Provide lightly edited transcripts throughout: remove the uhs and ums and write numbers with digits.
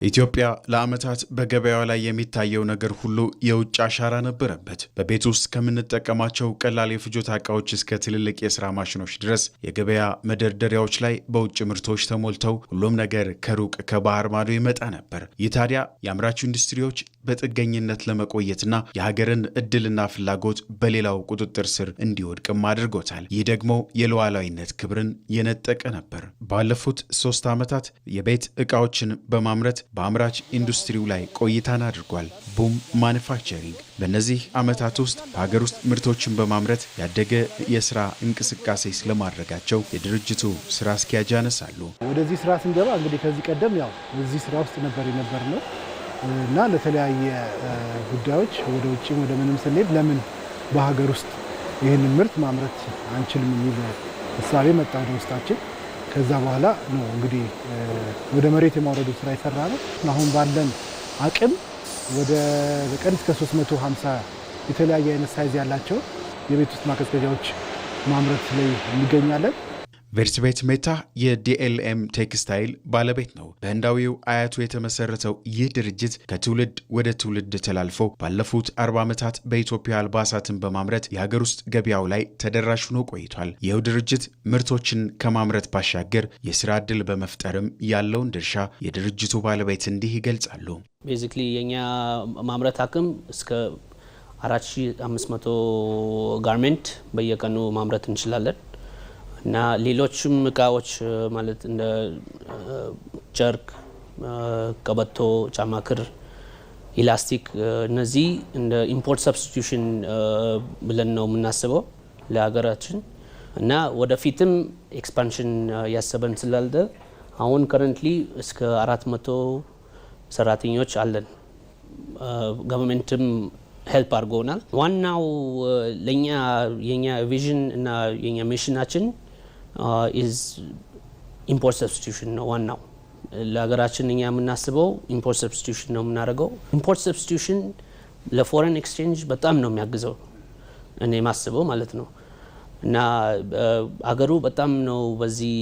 ኢትዮጵያ ለዓመታት በገበያው ላይ የሚታየው ነገር ሁሉ የውጭ አሻራ ነበረበት። በቤት ውስጥ ከምንጠቀማቸው ቀላል የፍጆታ ዕቃዎች እስከ ትልልቅ የሥራ ማሽኖች ድረስ የገበያ መደርደሪያዎች ላይ በውጭ ምርቶች ተሞልተው ሁሉም ነገር ከሩቅ ከባህር ማዶ ይመጣ ነበር። ይህ ታዲያ የአምራች ኢንዱስትሪዎች በጥገኝነት ለመቆየትና የሀገርን ዕድልና ፍላጎት በሌላው ቁጥጥር ስር እንዲወድቅም አድርጎታል። ይህ ደግሞ የሉዓላዊነት ክብርን የነጠቀ ነበር። ባለፉት 3 ዓመታት የቤት ዕቃዎችን በማምረት በአምራች ኢንዱስትሪው ላይ ቆይታን አድርጓል። ቡም ማኑፋክቸሪንግ በእነዚህ ዓመታት ውስጥ በሀገር ውስጥ ምርቶችን በማምረት ያደገ የሥራ እንቅስቃሴ ስለማድረጋቸው የድርጅቱ ሥራ አስኪያጅ ያነሳሉ። ወደዚህ ሥራ ስንገባ እንግዲህ ከዚህ ቀደም እዚህ ሥራ ውስጥ ነበር ነው እና ለተለያየ ጉዳዮች ወደ ውጭ ወደ ምንም ስንሄድ ለምን በሀገር ውስጥ ይህንን ምርት ማምረት አንችልም የሚል ሐሳብ መጣ ወደ ውስጣችን። ከዛ በኋላ ነው እንግዲህ ወደ መሬት የማውረዱ ስራ ይሰራ ነው። አሁን ባለን አቅም ወደ በቀን እስከ 350 የተለያየ አይነት ሳይዝ ያላቸው የቤት ውስጥ ማቀዝቀዣዎች ማምረት ላይ እንገኛለን። ቬርትቤት ሜታ የዲኤልኤም ቴክስታይል ባለቤት ነው። በህንዳዊው አያቱ የተመሰረተው ይህ ድርጅት ከትውልድ ወደ ትውልድ ተላልፎ ባለፉት 40 ዓመታት በኢትዮጵያ አልባሳትን በማምረት የሀገር ውስጥ ገበያው ላይ ተደራሽ ሆኖ ቆይቷል። ይኸው ድርጅት ምርቶችን ከማምረት ባሻገር የሥራ ዕድል በመፍጠርም ያለውን ድርሻ የድርጅቱ ባለቤት እንዲህ ይገልጻሉ። ቤዚክሊ የኛ ማምረት አቅም እስከ 4500 ጋርሜንት በየቀኑ ማምረት እንችላለን እና ሌሎችም እቃዎች ማለት እንደ ጨርቅ፣ ቀበቶ፣ ጫማ ክር፣ ኢላስቲክ እነዚህ እንደ ኢምፖርት ሰብስቲቱሽን ብለን ነው የምናስበው ለሀገራችን እና ወደፊትም ኤክስፓንሽን ያሰበን ስላለ አሁን ከረንትሊ እስከ 400 ሰራተኞች አለን። ገቨርንመንትም ሄልፕ አድርጎናል። ዋናው ለኛ የኛ ቪዥን እና የኛ ሚሽናችን ኢዝ ኢምፖርት ሰብስቲቱሽን ነው። ዋናው ለሀገራችን እኛ የምናስበው ኢምፖርት ሰብስቲቱሽን ነው የምናደርገው። ኢምፖርት ሰብስቲቱሽን ለፎሬን ኤክስቼንጅ በጣም ነው የሚያግዘው እኔ ማስበው ማለት ነው እና አገሩ በጣም ነው በዚህ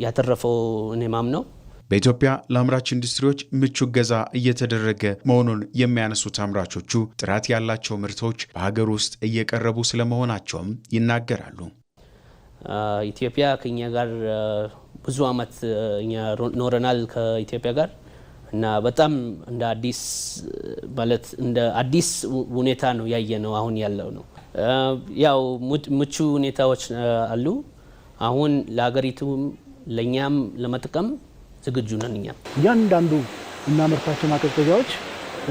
ያተረፈው እኔ ማምነው። በኢትዮጵያ ለአምራች ኢንዱስትሪዎች ምቹ እገዛ እየተደረገ መሆኑን የሚያነሱት አምራቾቹ ጥራት ያላቸው ምርቶች በሀገር ውስጥ እየቀረቡ ስለመሆናቸውም ይናገራሉ። ኢትዮጵያ ከኛ ጋር ብዙ ዓመት እኛ ኖረናል ከኢትዮጵያ ጋር እና በጣም እንደ አዲስ ማለት እንደ አዲስ ሁኔታ ነው ያየነው አሁን ያለው ነው። ያው ምቹ ሁኔታዎች አሉ። አሁን ለሀገሪቱም ለኛም ለመጥቀም ዝግጁ ነን። እያንዳንዱ እናመርታቸው ማቀዝቀዣዎች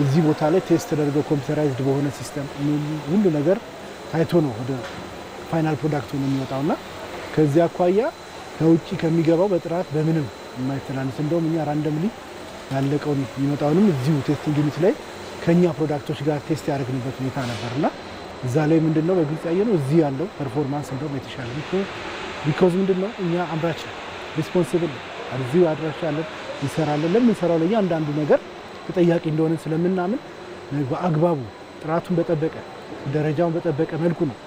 እዚህ ቦታ ላይ ቴስት ተደርገው ኮምፒውተራይዝድ በሆነ ሲስተም ሁሉ ነገር ታይቶ ነው ወደ ፋይናል ፕሮዳክቱ ነው የሚወጣውና ከዚያ አኳያ ከውጪ ከሚገባው በጥራት በምንም የማይተናነስ እንደውም እኛ ራንደምሊ ያለቀውን የሚመጣውንም እዚሁ ቴስቲንግ ዩኒት ላይ ከኛ ፕሮዳክቶች ጋር ቴስት ያደረግንበት ሁኔታ ነበርና እዛ ላይ ምንድነው በግልጽ ያየነው እዚህ ያለው ፐርፎርማንስ እንደውም የተሻለ ቢኮዝ ምንድነው እኛ አምራች ሪስፖንሲብል እዚሁ አድራሻለን እንሰራለን። ለምንሰራው ላይ አንዳንዱ ነገር ተጠያቂ እንደሆነ ስለምናምን በአግባቡ ጥራቱን በጠበቀ ደረጃውን በጠበቀ መልኩ ነው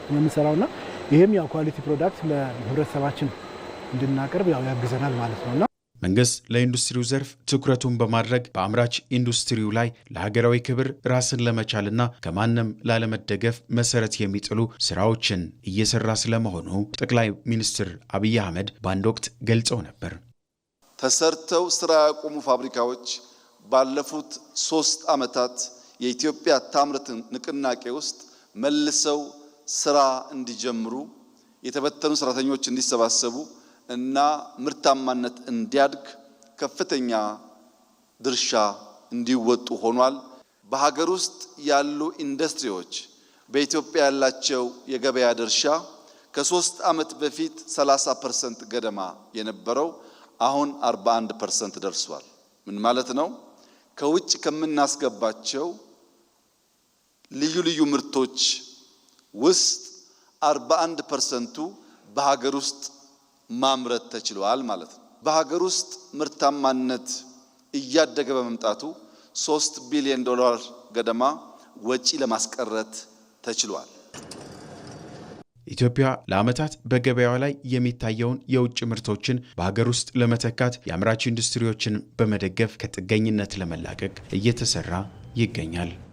የምንሰራውና ይሄም ያው ኳሊቲ ፕሮዳክት ለህብረተሰባችን እንድናቀርብ ያግዘናል ማለት ነውና መንግስት ለኢንዱስትሪው ዘርፍ ትኩረቱን በማድረግ በአምራች ኢንዱስትሪው ላይ ለሀገራዊ ክብር ራስን ለመቻልና ከማንም ላለመደገፍ መሰረት የሚጥሉ ስራዎችን እየሰራ ስለመሆኑ ጠቅላይ ሚኒስትር አብይ አህመድ በአንድ ወቅት ገልጸው ነበር። ተሰርተው ስራ ያቆሙ ፋብሪካዎች ባለፉት 3 ዓመታት የኢትዮጵያ ታምርት ንቅናቄ ውስጥ መልሰው ስራ እንዲጀምሩ የተበተኑ ሰራተኞች እንዲሰባሰቡ እና ምርታማነት እንዲያድግ ከፍተኛ ድርሻ እንዲወጡ ሆኗል። በሀገር ውስጥ ያሉ ኢንዱስትሪዎች በኢትዮጵያ ያላቸው የገበያ ድርሻ ከ3 ዓመት በፊት 30% ገደማ የነበረው አሁን 41% ደርሷል። ምን ማለት ነው? ከውጭ ከምናስገባቸው ልዩ ልዩ ምርቶች ውስጥ 41%ቱ በሀገር ውስጥ ማምረት ተችሏል ማለት ነው። በሀገር ውስጥ ምርታማነት እያደገ በመምጣቱ $3 ቢሊዮን ገደማ ወጪ ለማስቀረት ተችሏል። ኢትዮጵያ ለዓመታት በገበያዋ ላይ የሚታየውን የውጭ ምርቶችን በሀገር ውስጥ ለመተካት የአምራች ኢንዱስትሪዎችን በመደገፍ ከጥገኝነት ለመላቀቅ እየተሰራ ይገኛል።